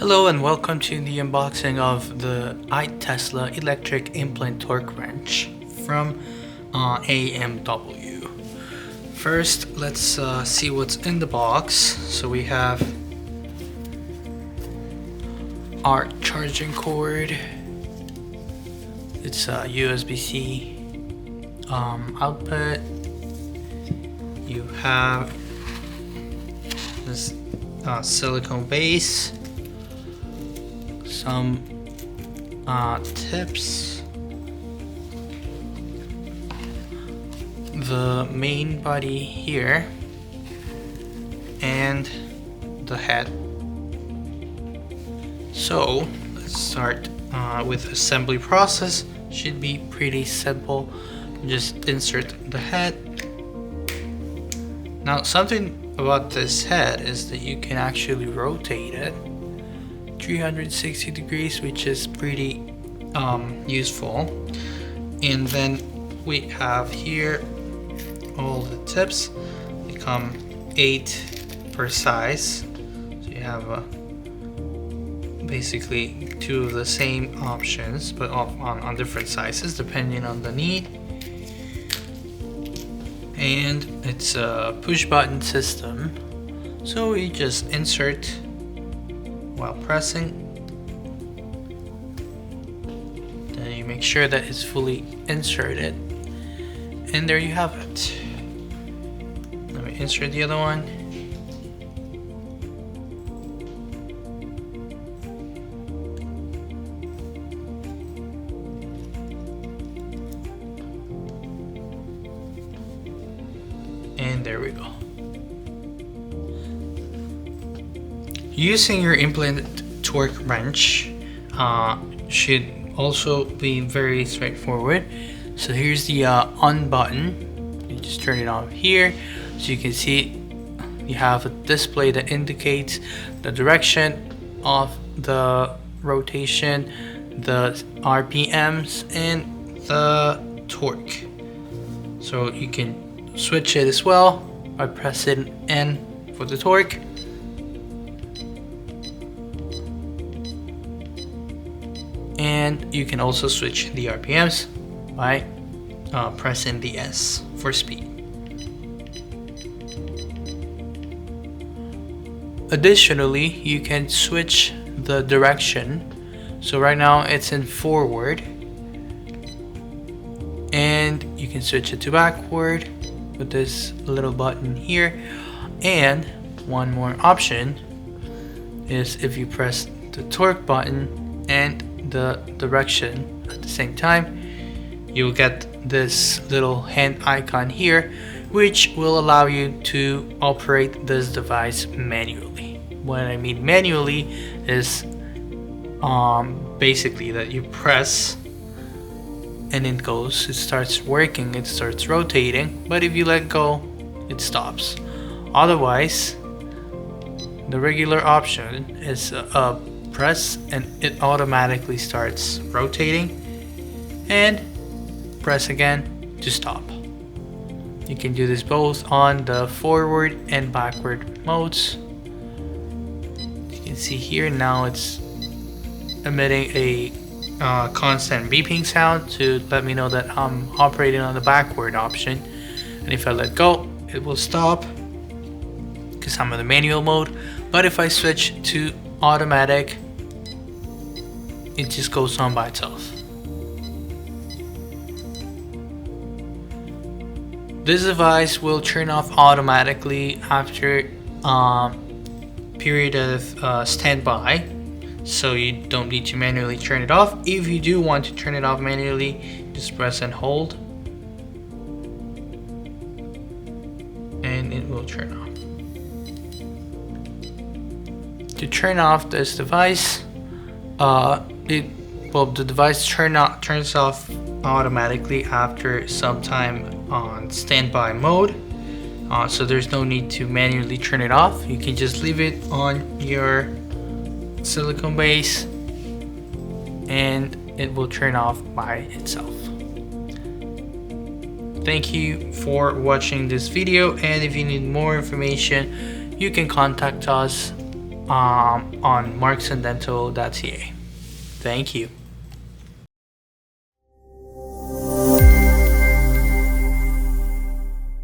Hello and welcome to the unboxing of the iTesla electric implant torque wrench from AMW. First, let's see what's in the box. So we have our charging cord. It's a USB-C output. You have this silicone base, some tips, the main body here, and the head. So let's start with assembly process. Should be pretty simple. Just insert the head. Now, something about this head is that you can actually rotate it 360 degrees, which is pretty useful. And then we have here all the tips. They come 8 per size, so you have basically 2 of the same options, but on different sizes depending on the need. And it's a push button system, so we just insert while pressing. Then you make sure that it's fully inserted, and there you have it. Let me insert the other one. And there we go. Using your implant torque wrench should also be very straightforward. So here's the on button. You just turn it on here. So you can see you have a display that indicates the direction of the rotation, the RPMs, and the torque. So you can switch it as well by pressing N for the torque. And you can also switch the RPMs by pressing the S for speed. Additionally, you can switch the direction. So right now it's in forward, and you can switch it to backward with this little button here. And one more option is if you press the torque button and the direction at the same time, you'll get this little hand icon here, which will allow you to operate this device manually. What I mean manually is basically that you press and it goes, it starts working, it starts rotating, but if you let go, it stops. Otherwise, the regular option is press and it automatically starts rotating, and press again to stop. You can do this both on the forward and backward modes. You can see here now it's emitting a constant beeping sound to let me know that I'm operating on the backward option, and if I let go, it will stop because I'm in the manual mode. But if I switch to automatic, it just goes on by itself. This device will turn off automatically after period of standby. So you don't need to manually turn it off. If you do want to turn it off manually, just press and hold, and it will turn off. To turn off this device, the device turns off automatically after some time on standby mode. So there's no need to manually turn it off. You can just leave it on your silicone base and it will turn off by itself. Thank you for watching this video, and if you need more information, you can contact us on marksanddental.ca. Thank you.